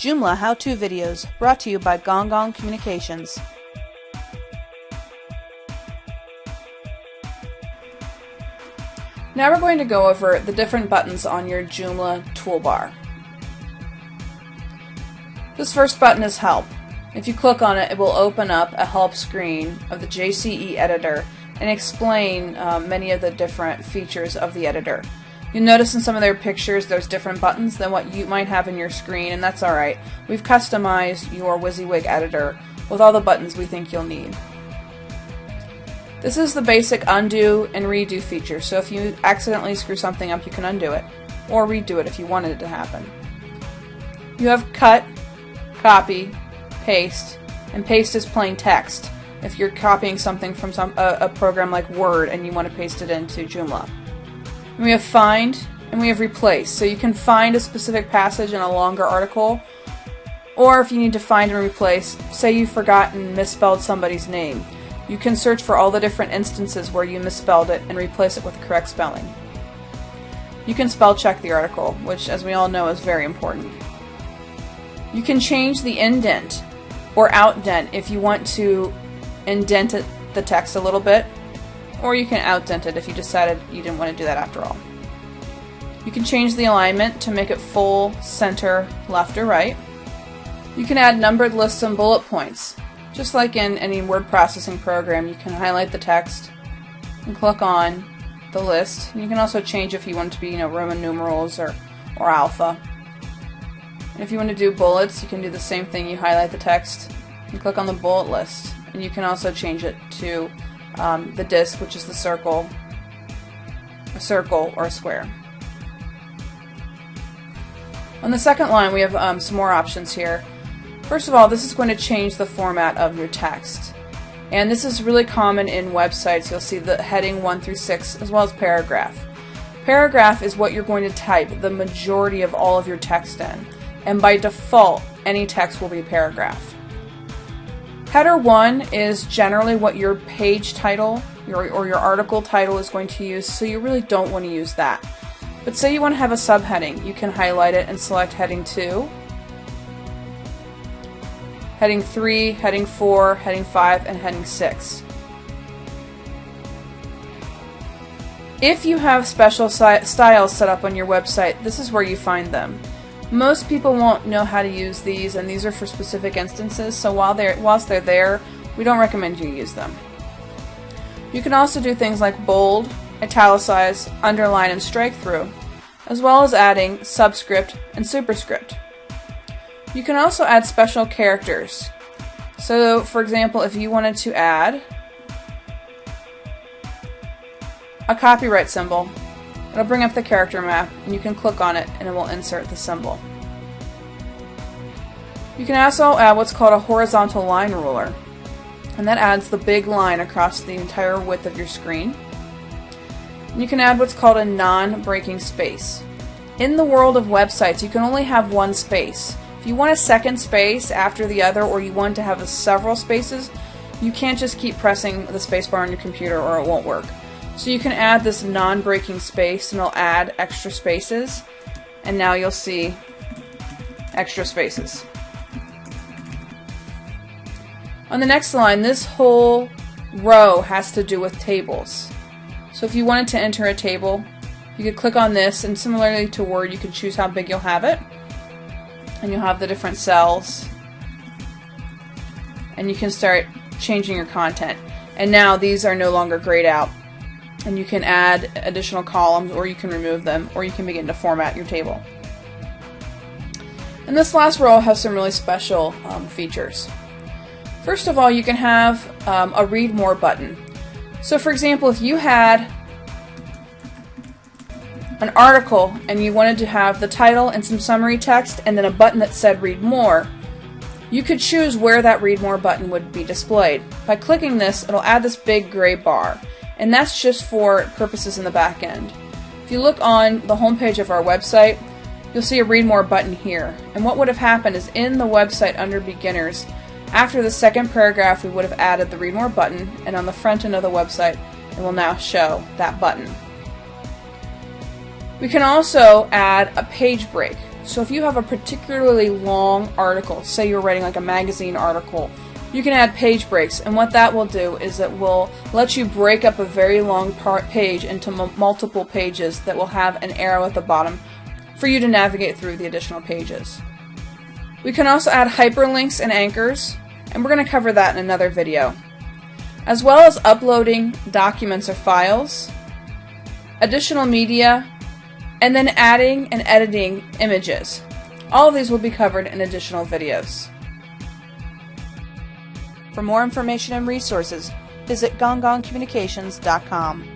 Joomla how-to videos brought to you by Gong Gong Communications. Now we're going to go over the different buttons on your Joomla toolbar. This first button is Help. If you click on it, it will open up a help screen of the JCE editor and explain many of the different features of the editor. You'll notice in some of their pictures there's different buttons than what you might have in your screen, and that's alright. We've customized your WYSIWYG editor with all the buttons we think you'll need. This is the basic undo and redo feature, so if you accidentally screw something up, you can undo it, or redo it if you wanted it to happen. You have cut, copy, paste, and paste is plain text if you're copying something from a program like Word and you want to paste it into Joomla. And we have find and we have replace, so you can find a specific passage in a longer article, or if you need to find and replace, say you've forgotten misspelled somebody's name, you can search for all the different instances where you misspelled it and replace it with the correct spelling. You can spell check the article, which as we all know is very important. You can change the indent or outdent if you want to indent the text a little bit, or you can outdent it if you decided you didn't want to do that after all. You can change the alignment to make it full, center, left or right. You can add numbered lists and bullet points. Just like in any word processing program, you can highlight the text and click on the list. And you can also change if you want it to be, Roman numerals or alpha. And if you want to do bullets, you can do the same thing. You highlight the text and click on the bullet list. And you can also change it to the disc, which is the circle, a circle, or a square. On the second line, we have some more options here. First of all, this is going to change the format of your text. And this is really common in websites. You'll see the heading 1 through 6 as well as paragraph. Paragraph is what you're going to type the majority of all of your text in. And by default, any text will be paragraph. Header 1 is generally what your page title or your article title is going to use, so you really don't want to use that. But say you want to have a subheading, you can highlight it and select heading 2, heading 3, heading 4, heading 5, and heading 6. If you have special styles set up on your website, this is where you find them. Most people won't know how to use these, and these are for specific instances, so whilst they're there, we don't recommend you use them. You can also do things like bold, italicize, underline, and strike through, as well as adding subscript and superscript. You can also add special characters. So, for example, if you wanted to add a copyright symbol, it'll bring up the character map, and you can click on it and it will insert the symbol. You can also add what's called a horizontal line ruler, and that adds the big line across the entire width of your screen. And you can add what's called a non-breaking space. In the world of websites, you can only have one space. If you want a second space after the other, or you want to have several spaces, you can't just keep pressing the spacebar on your computer or it won't work. So you can add this non-breaking space, and it'll add extra spaces, and now you'll see extra spaces. On the next line, this whole row has to do with tables. So if you wanted to enter a table, you could click on this, and similarly to Word, you can choose how big you'll have it, and you'll have the different cells, and you can start changing your content. And now these are no longer grayed out. And you can add additional columns, or you can remove them, or you can begin to format your table. And this last row has some really special features. First of all, you can have a read more button. So for example, if you had an article and you wanted to have the title and some summary text and then a button that said read more, you could choose where that read more button would be displayed. By clicking this, it'll add this big gray bar. And that's just for purposes in the back end. If you look on the home page of our website, you'll see a read more button here. And what would have happened is in the website under beginners, after the second paragraph, we would have added the read more button, and on the front end of the website, it will now show that button. We can also add a page break. So if you have a particularly long article, say you're writing like a magazine article, you can add page breaks, and what that will do is it will let you break up a very long page into multiple pages that will have an arrow at the bottom for you to navigate through the additional pages. We can also add hyperlinks and anchors, and we're going to cover that in another video, as well as uploading documents or files, additional media, and then adding and editing images. All of these will be covered in additional videos. For more information and resources, visit gongongcommunications.com.